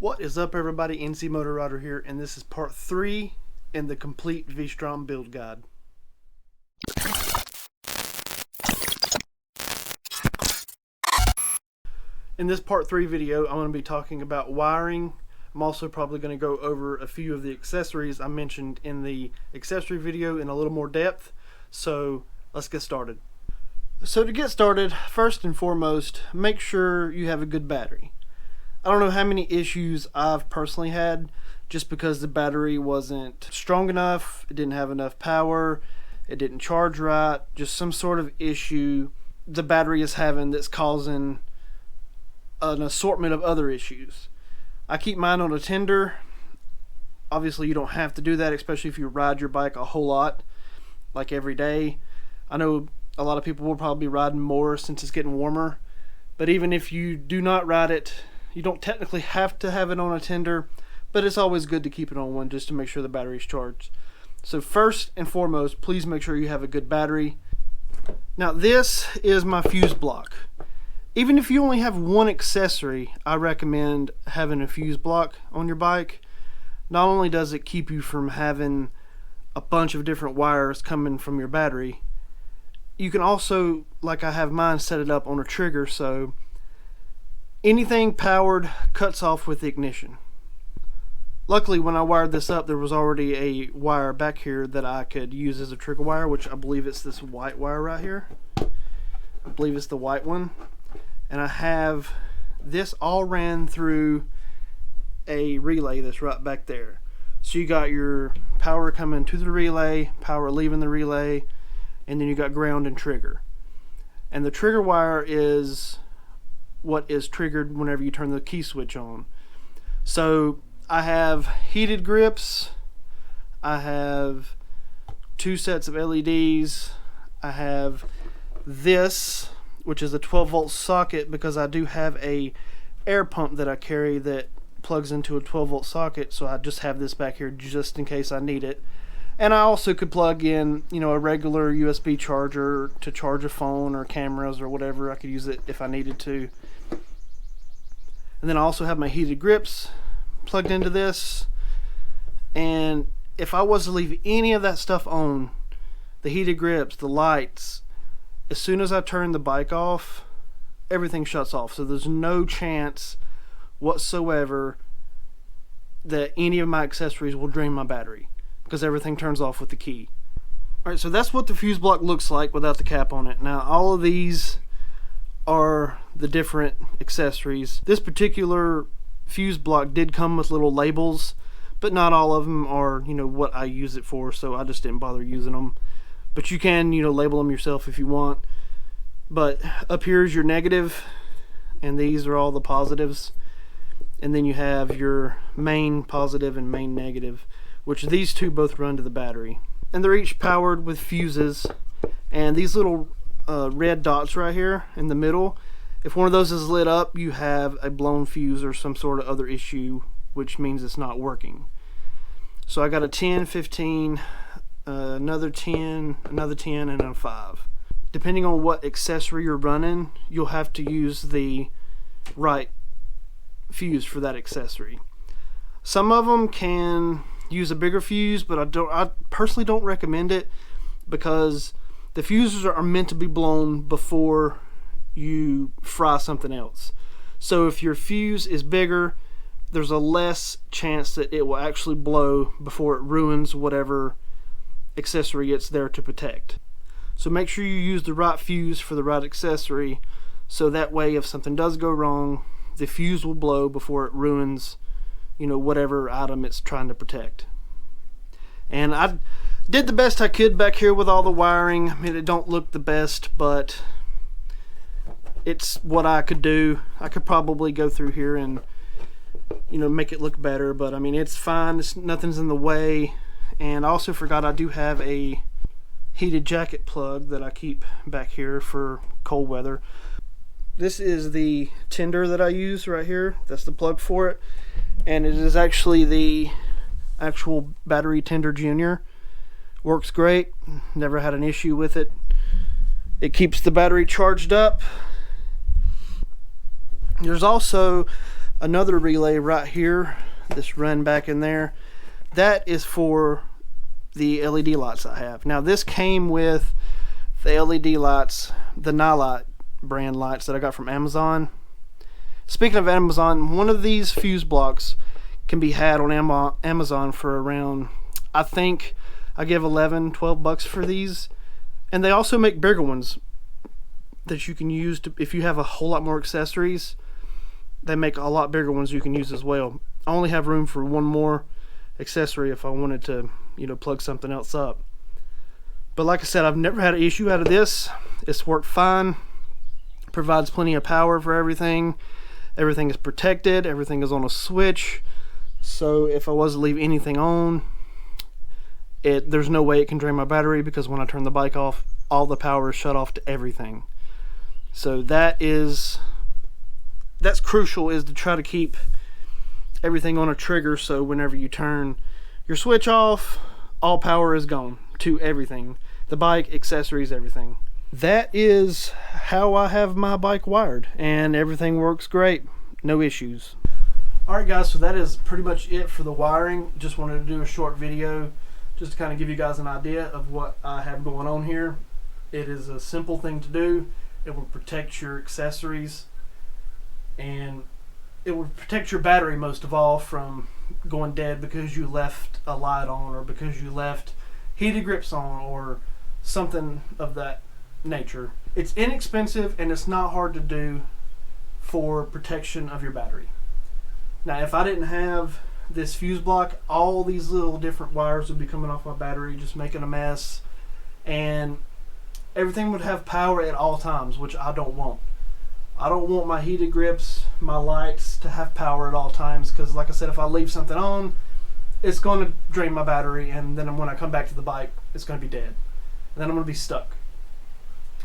What is up, everybody? NCmotoRIDER here, and this is part 3 in the complete VSTROM build guide. In this part 3 video, I'm going to be talking about wiring. I'm also probably going to go over a few of the accessories I mentioned in the accessory video in a little more depth. So let's get started. So to get started, first and foremost, make sure you have a good battery. I don't know how many issues I've personally had just because the battery wasn't strong enough, it didn't have enough power, it didn't charge right, just some sort of issue the battery is having that's causing an assortment of other issues. I keep mine on a tender. Obviously you don't have to do that, especially if you ride your bike a whole lot, like every day. I know a lot of people will probably be riding more since it's getting warmer, but even if you do not ride it, you don't technically have to have it on a tender, but it's always good to keep it on one just to make sure the battery's charged. So first and foremost, please make sure you have a good battery. Now this is my fuse block. Even if you only have one accessory, I recommend having a fuse block on your bike. Not only does it keep you from having a bunch of different wires coming from your battery, you can also, like I have mine, set it up on a trigger so anything powered cuts off with the ignition. Luckily, when I wired this up, there was already a wire back here that I could use as a trigger wire, which I believe it's this white wire right here. I believe it's the white one. And I have this all ran through a relay that's right back there. So you got your power coming to the relay, power leaving the relay, and then you got ground and trigger. And the trigger wire is what is triggered whenever you turn the key switch on. So I have heated grips, I have 2 sets of LEDs, I have this, which is a 12-volt socket because I do have a air pump that I carry that plugs into a 12-volt socket, so I just have this back here just in case I need it. And I also could plug in, a regular USB charger to charge a phone or cameras or whatever. I could use it if I needed to. And then I also have my heated grips plugged into this. And if I was to leave any of that stuff on, the heated grips, the lights, as soon as I turn the bike off, everything shuts off. So there's no chance whatsoever that any of my accessories will drain my battery, because everything turns off with the key. Alright, so that's what the fuse block looks like without the cap on it. Now all of these are the different accessories. This particular fuse block did come with little labels, but not all of them are what I use it for, so I just didn't bother using them. But you can label them yourself if you want. But up here is your negative, and these are all the positives, and then you have your main positive and main negative, which these two both run to the battery, and they're each powered with fuses. And these little red dots right here in the middle, if one of those is lit up, you have a blown fuse or some sort of other issue, which means it's not working. So I got a 10, 15, another 10, another 10, and a 5. Depending on what accessory you're running, you'll have to use the right fuse for that accessory. Some of them can use a bigger fuse, but I personally don't recommend it, because the fuses are meant to be blown before you fry something else. So if your fuse is bigger, there's a less chance that it will actually blow before it ruins whatever accessory it's there to protect. So make sure you use the right fuse for the right accessory, so that way if something does go wrong, the fuse will blow before it ruins whatever item it's trying to protect. And I did the best I could back here with all the wiring. I mean, it don't look the best, but it's what I could do. I could probably go through here and make it look better, but I mean, it's fine. Nothing's in the way. And I also forgot I do have a heated jacket plug that I keep back here for cold weather. This is the tender that I use right here. That's the plug for it, and it is actually the actual battery tender junior. Works great, never had an issue with it. It keeps the battery charged up. There's also another relay right here, this run back in there, that is for the LED lights I have. Now this came with the LED lights, the Nilight brand lights that I got from Amazon. Speaking of Amazon, one of these fuse blocks can be had on Amazon for around, I think I give 11, 12 bucks for these. And they also make bigger ones that you can use to, if you have a whole lot more accessories. They make a lot bigger ones you can use as well. I only have room for one more accessory if I wanted to, you know, plug something else up. But like I said, I've never had an issue out of this. It's worked fine. Provides plenty of power for everything. Everything is protected. Everything is on a switch. So if I was to leave anything on, there's no way it can drain my battery, because when I turn the bike off, all the power is shut off to everything. So that's crucial, is to try to keep everything on a trigger, so whenever you turn your switch off, all power is gone to everything. The bike, accessories, everything. That is how I have my bike wired, and everything works great. No issues. Alright guys, so that is pretty much it for the wiring. Just wanted to do a short video just to kind of give you guys an idea of what I have going on here. It is a simple thing to do. It will protect your accessories, and it will protect your battery most of all from going dead because you left a light on, or because you left heated grips on, or something of that nature. It's inexpensive and it's not hard to do for protection of your battery. Now if I didn't have this fuse block, all these little different wires would be coming off my battery, just making a mess, and everything would have power at all times, which I don't want. I don't want my heated grips, my lights to have power at all times, because like I said, if I leave something on, it's going to drain my battery, and then when I come back to the bike, it's going to be dead. And then I'm going to be stuck.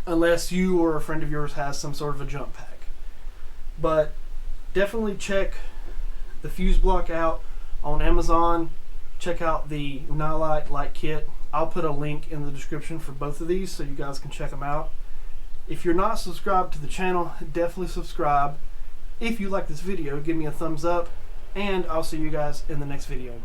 Unless you or a friend of yours has some sort of a jump pack. But definitely check the fuse block out on Amazon. Check out the Nilight Light Kit. I'll put a link in the description for both of these so you guys can check them out. If you're not subscribed to the channel, definitely subscribe. If you like this video, give me a thumbs up, and I'll see you guys in the next video.